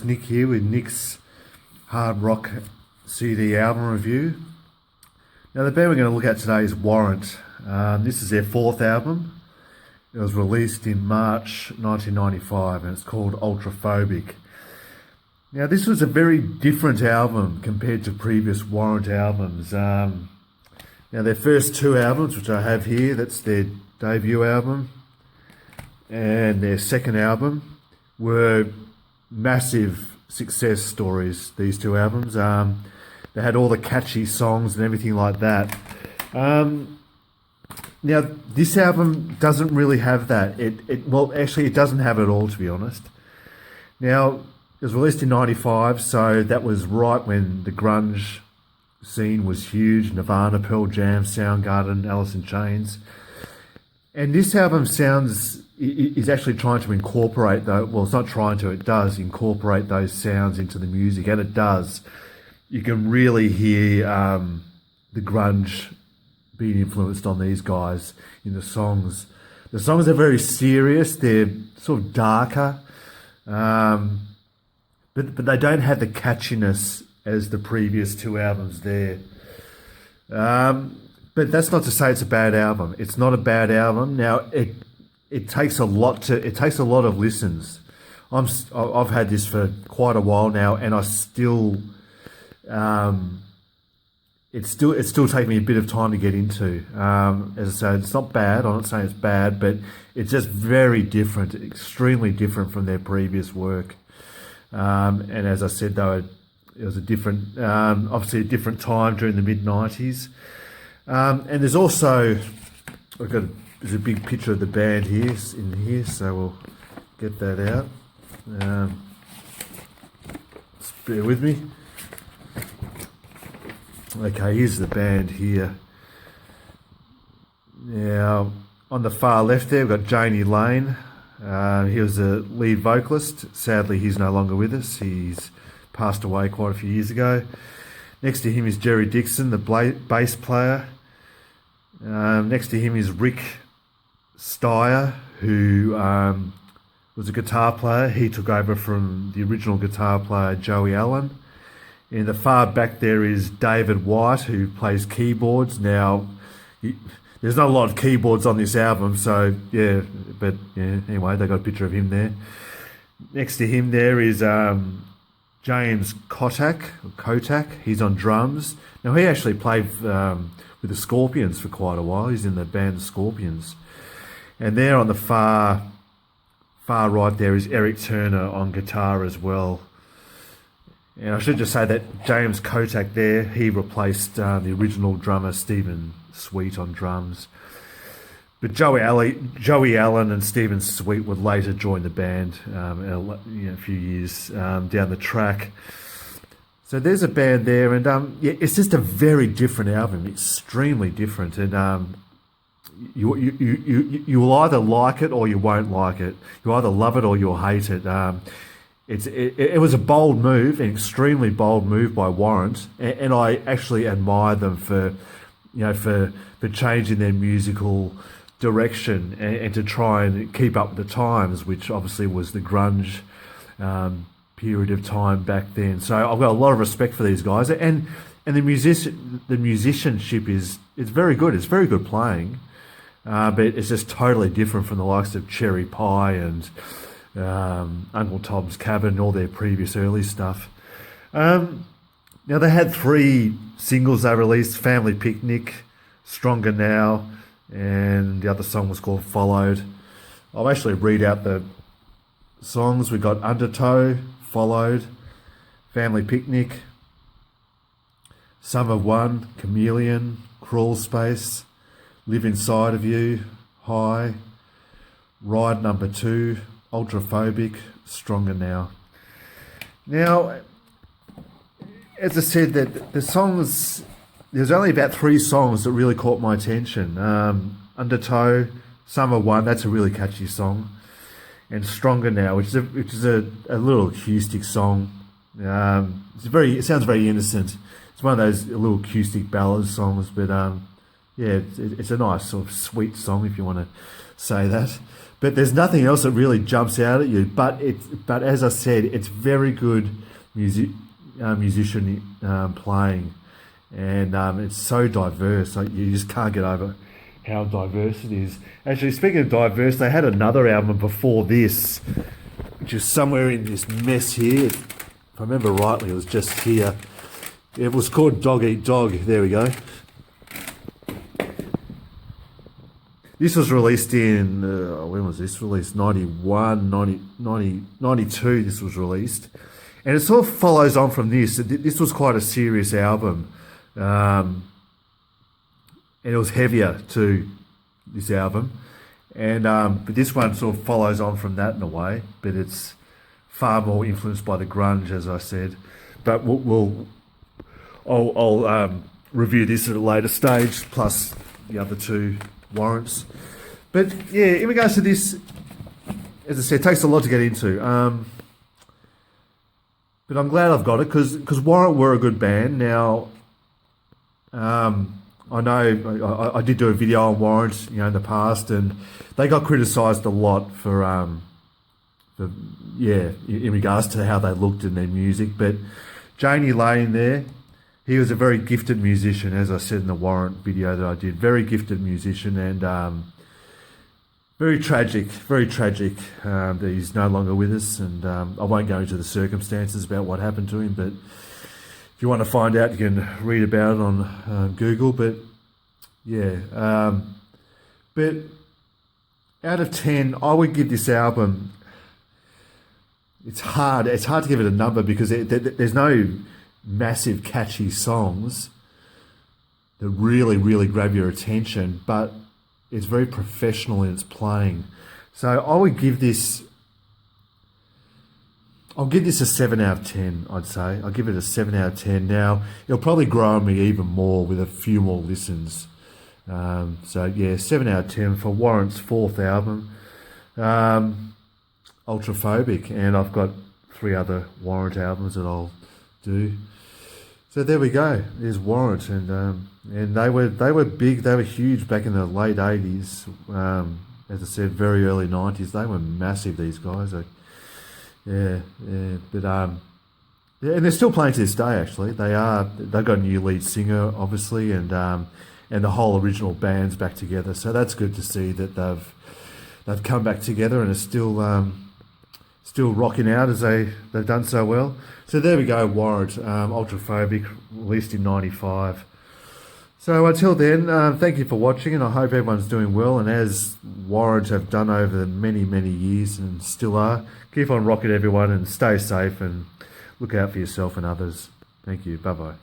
it's Nick here with Nick's Hardrock CD album review. Now the band we're going to look at today is Warrant. This is their fourth album. It was released in March 1995 and it's called Ultraphobic. Now this was a very different album compared to previous Warrant albums. Now their first two albums, which I have here, that's their debut album and their second album, were massive success stories, these two albums. They had all the catchy songs and everything like that. Now, this album doesn't really have that. Well, actually, it doesn't have it all, to be honest. Now, it was released in 95, so that was right when the grunge scene was huge. Nirvana, Pearl Jam, Soundgarden, Alice in Chains. And this album is actually trying to incorporate, though, well, it's not trying to, it does incorporate those sounds into the music, and it does. You can really hear the grunge being influenced on these guys in the songs. The songs are very serious, they're sort of darker, but they don't have the catchiness as the previous two albums there. But that's not to say it's a bad album. It's not a bad album. Now, it takes a lot of listens. I've had this for quite a while now, and I still, it's still taking me a bit of time to get into. As I said, it's not bad. I'm not saying it's bad, but it's just very different, extremely different from their previous work. And as I said, though, it was a different, obviously a different time during the mid-90s. And there's also, there's a big picture of the band here, in here, so we'll get that out. Just bear with me. Okay, here's the band here. Now, on the far left there, we've got Janie Lane. He was the lead vocalist. Sadly, he's no longer with us. He's passed away quite a few years ago. Next to him is Jerry Dixon, the bass player. Next to him is Rick Steyer, who was a guitar player. He took over from the original guitar player, Joey Allen. In the far back there is David White, who plays keyboards. Now, there's not a lot of keyboards on this album, so yeah, but yeah, anyway, they got a picture of him there. Next to him there is James Kotak. He's on drums. Now, he actually played with the Scorpions for quite a while. He's in the band Scorpions. And there on the far right there is Eric Turner on guitar as well. And I should just say that James Kotak there, he replaced the original drummer Stephen Sweet on drums. But Joey Allen and Stephen Sweet would later join the band a few years down the track. So there's a band there, and yeah, it's just a very different album, extremely different, and you will either like it or you won't like it. You either love it or you'll hate it. It was a bold move, an extremely bold move by Warrant, and I actually admire them for changing their musical direction and to try and keep up with the times, which obviously was the grunge period of time back then. So I've got a lot of respect for these guys, and the musicianship is very good. It's very good playing, but it's just totally different from the likes of Cherry Pie and Uncle Tom's Cabin, all their previous early stuff. Now they had three singles they released: Family Picnic, Stronger Now, and the other song was called Followed. I'll actually read out the songs. We got Undertow, Followed, Family Picnic, Summer One, Chameleon, Crawl Space, Live Inside of You, High, Ride Number 2, Ultraphobic, Stronger Now. Now, as I said, that the songs, there's only about three songs that really caught my attention. Undertow, Summer One, that's a really catchy song, and Stronger Now, which is a little acoustic song. It sounds very innocent. It's one of those little acoustic ballad songs, but yeah, it's a nice sort of sweet song if you want to say that. But there's nothing else that really jumps out at you. But as I said, it's very good musician playing, and it's so diverse. Like, you just can't get over how diverse it is. Actually, speaking of diverse, they had another album before this, which is somewhere in this mess here. If I remember rightly, it was just here. It was called Dog Eat Dog. There we go. This was released in, when was this released? 91, 92 this was released. And it sort of follows on from this. This was quite a serious album. And it was heavier too, this album. And but this one sort of follows on from that in a way. But it's far more influenced by the grunge, as I said. But I'll review this at a later stage, plus the other two warrants. But yeah, in regards to this, as I said, it takes a lot to get into. But I'm glad I've got it because Warrant were a good band. Now, I know I did do a video on Warrant, in the past, and they got criticised a lot for in regards to how they looked in their music. But Janie Lane there, he was a very gifted musician, as I said in the Warrant video that I did. Very gifted musician, and very tragic that he's no longer with us. And I won't go into the circumstances about what happened to him, but if you want to find out, you can read about it on Google. But yeah, but out of 10, I would give this album. It's hard to give it a number because there's no massive catchy songs that really grab your attention, but it's very professional in its playing. So I would give this, I'll give this a 7 out of 10, I'd say. I'll give it a 7 out of 10. Now, it'll probably grow on me even more with a few more listens. So yeah, 7 out of 10 for Warrant's fourth album, Ultraphobic, and I've got 3 other Warrant albums that I'll do. So there we go. There's Warrant, and they were big. They were huge back in the late 80s. As I said, very early 90s. They were massive. These guys. But and they're still playing to this day. Actually, they are. They've got a new lead singer, obviously, and the whole original band's back together. So that's good to see that they've come back together and are still rocking out as they've done so well. So there we go, Warrant, Ultraphobic, released in 95. So until then, thank you for watching, and I hope everyone's doing well. And as Warrant have done over many years and still are, keep on rocking, everyone, and stay safe and look out for yourself and others. Thank you. Bye-bye.